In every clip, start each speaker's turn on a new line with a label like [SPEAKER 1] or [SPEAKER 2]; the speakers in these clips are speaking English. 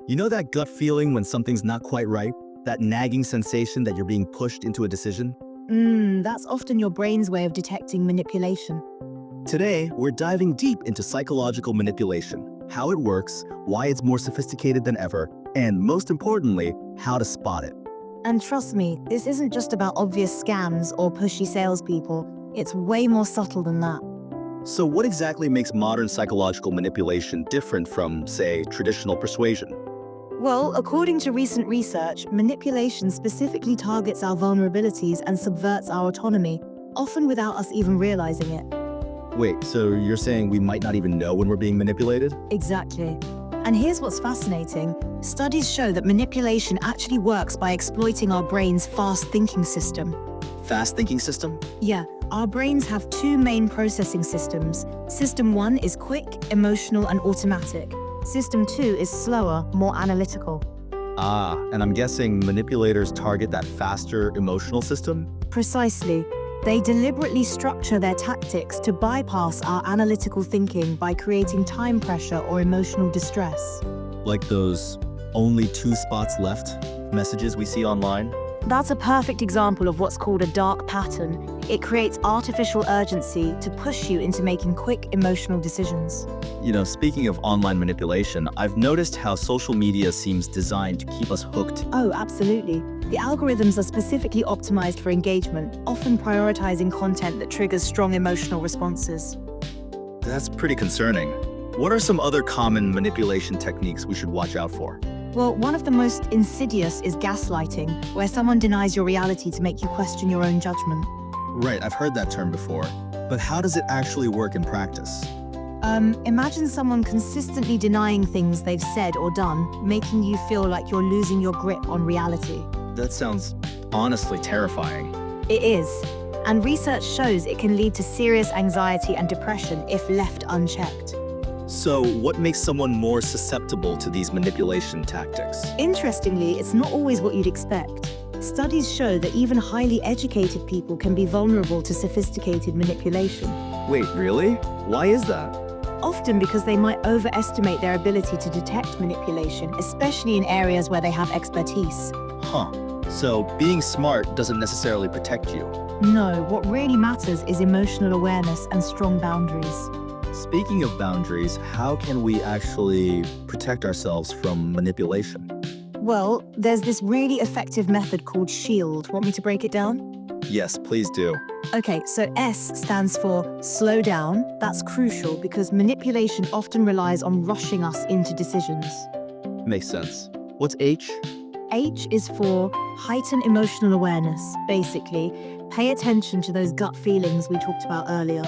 [SPEAKER 1] You know that gut feeling when something's not quite right? That nagging sensation that you're being pushed into a decision?
[SPEAKER 2] That's often your brain's way of detecting manipulation.
[SPEAKER 1] Today, we're diving deep into psychological manipulation, how it works, why it's more sophisticated than ever, and most importantly, how to spot it.
[SPEAKER 2] And trust me, this isn't just about obvious scams or pushy salespeople. It's way more subtle than that.
[SPEAKER 1] So, what exactly makes modern psychological manipulation different from, say, traditional persuasion?
[SPEAKER 2] Well, according to recent research, manipulation specifically targets our vulnerabilities and subverts our autonomy, often without us even realizing it.
[SPEAKER 1] Wait, so you're saying we might not even know when we're being manipulated?
[SPEAKER 2] Exactly. And here's what's fascinating. Studies show that manipulation actually works by exploiting our brain's fast thinking system.
[SPEAKER 1] Fast thinking system?
[SPEAKER 2] Yeah, our brains have two main processing systems. System 1 is quick, emotional, and automatic. System 2 is slower, more analytical.
[SPEAKER 1] Ah, and I'm guessing manipulators target that faster emotional system?
[SPEAKER 2] Precisely. They deliberately structure their tactics to bypass our analytical thinking by creating time pressure or emotional distress.
[SPEAKER 1] Like those only two spots left messages we see online?
[SPEAKER 2] That's a perfect example of what's called a dark pattern. It creates artificial urgency to push you into making quick emotional decisions.
[SPEAKER 1] Speaking of online manipulation, I've noticed how social media seems designed to keep us hooked.
[SPEAKER 2] Oh, absolutely. The algorithms are specifically optimized for engagement, often prioritizing content that triggers strong emotional responses.
[SPEAKER 1] That's pretty concerning. What are some other common manipulation techniques we should watch out for?
[SPEAKER 2] Well, one of the most insidious is gaslighting, where someone denies your reality to make you question your own judgment.
[SPEAKER 1] Right, I've heard that term before. But how does it actually work in practice?
[SPEAKER 2] Imagine someone consistently denying things they've said or done, making you feel like you're losing your grip on reality.
[SPEAKER 1] That sounds honestly terrifying.
[SPEAKER 2] It is. And research shows it can lead to serious anxiety and depression if left unchecked.
[SPEAKER 1] So, what makes someone more susceptible to these manipulation tactics?
[SPEAKER 2] Interestingly, it's not always what you'd expect. Studies show that even highly educated people can be vulnerable to sophisticated manipulation,
[SPEAKER 1] Wait, really? Why is that?
[SPEAKER 2] often because they might overestimate their ability to detect manipulation, especially in areas where they have expertise.
[SPEAKER 1] Huh. So, being smart doesn't necessarily protect you.
[SPEAKER 2] No, what really matters is emotional awareness and strong boundaries.
[SPEAKER 1] Speaking of boundaries, how can we actually protect ourselves from manipulation?
[SPEAKER 2] Well, there's this really effective method called SHIELD. Want me to break it down?
[SPEAKER 1] Yes, please do.
[SPEAKER 2] Okay, so S stands for slow down. That's crucial because manipulation often relies on rushing us into decisions.
[SPEAKER 1] Makes sense. What's H?
[SPEAKER 2] H is for heighten emotional awareness. Basically, pay attention to those gut feelings we talked about earlier.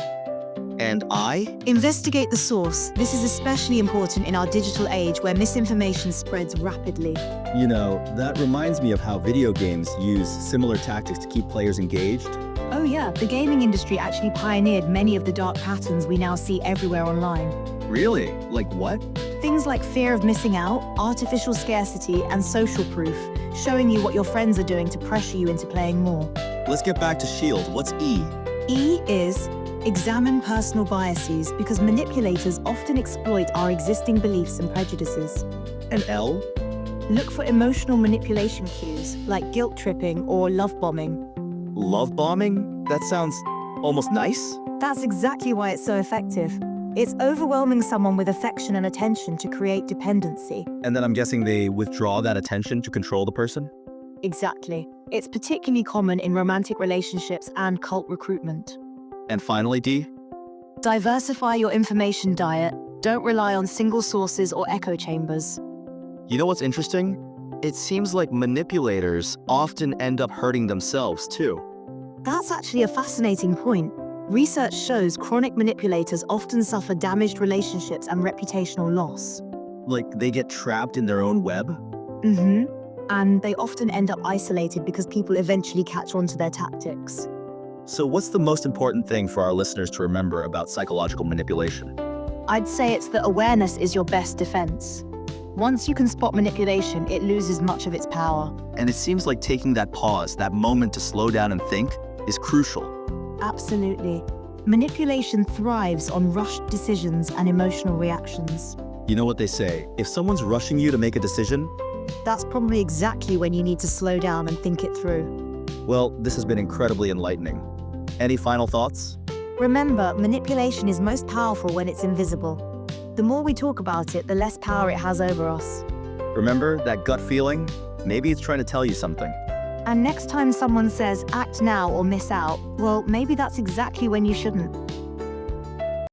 [SPEAKER 1] And I?
[SPEAKER 2] Investigate the source. This is especially important in our digital age where misinformation spreads rapidly.
[SPEAKER 1] That reminds me of how video games use similar tactics to keep players engaged.
[SPEAKER 2] Oh yeah, the gaming industry actually pioneered many of the dark patterns we now see everywhere online.
[SPEAKER 1] Really? Like what?
[SPEAKER 2] Things like fear of missing out, artificial scarcity, and social proof, showing you what your friends are doing to pressure you into playing more.
[SPEAKER 1] Let's get back to SHIELD. What's E?
[SPEAKER 2] E is examine personal biases because manipulators often exploit our existing beliefs and prejudices.
[SPEAKER 1] And L?
[SPEAKER 2] Look for emotional manipulation cues like guilt tripping or love bombing.
[SPEAKER 1] Love bombing? That sounds almost nice.
[SPEAKER 2] That's exactly why it's so effective. It's overwhelming someone with affection and attention to create dependency.
[SPEAKER 1] And then I'm guessing they withdraw that attention to control the person?
[SPEAKER 2] Exactly. It's particularly common in romantic relationships and cult recruitment.
[SPEAKER 1] And finally, D?
[SPEAKER 2] Diversify your information diet. Don't rely on single sources or echo chambers.
[SPEAKER 1] You know what's interesting? It seems like manipulators often end up hurting themselves too.
[SPEAKER 2] That's actually a fascinating point. Research shows chronic manipulators often suffer damaged relationships and reputational loss.
[SPEAKER 1] Like they get trapped in their own web?
[SPEAKER 2] And they often end up isolated because people eventually catch on to their tactics.
[SPEAKER 1] So what's the most important thing for our listeners to remember about psychological manipulation?
[SPEAKER 2] I'd say it's that awareness is your best defense. Once you can spot manipulation, it loses much of its power.
[SPEAKER 1] And it seems like taking that pause, that moment to slow down and think, is crucial.
[SPEAKER 2] Absolutely. Manipulation thrives on rushed decisions and emotional reactions.
[SPEAKER 1] You know what they say, if someone's rushing you to make a decision,
[SPEAKER 2] That's probably exactly when you need to slow down and think it through.
[SPEAKER 1] well, this has been incredibly enlightening. Any final thoughts?
[SPEAKER 2] Remember, manipulation is most powerful when it's invisible. The more we talk about it, the less power it has over us.
[SPEAKER 1] Remember that gut feeling? Maybe it's trying to tell you something.
[SPEAKER 2] And next time someone says, act now or miss out, well, maybe that's exactly when you shouldn't.